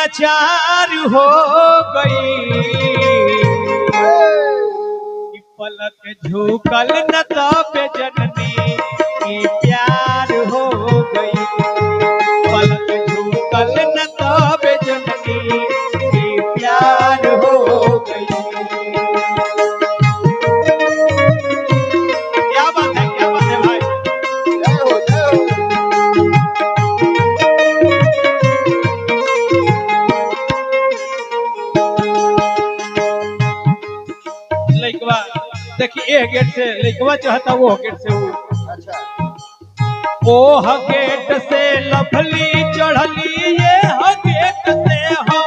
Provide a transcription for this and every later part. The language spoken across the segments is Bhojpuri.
लाचार हो गई, पलक झुकल न तब जननी की प्यार हो गई, पलक झुकल न तब जननी की प्यार हो गई। क्या बात है भाई। लइकवा देखिए एक गेट से लइकवा चाहता वो गेट से वो। अच्छा ओह गेट से लभली चढ़ली ये गेट से हो,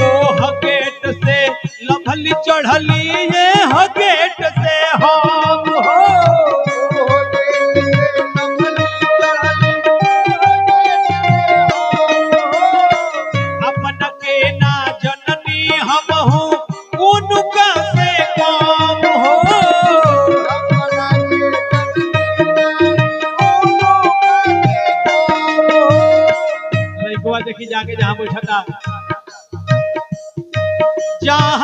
ओह गेट से लभली चढ़ली ये गेट से हम हो, देखी जाके जहां बैठा था, जहां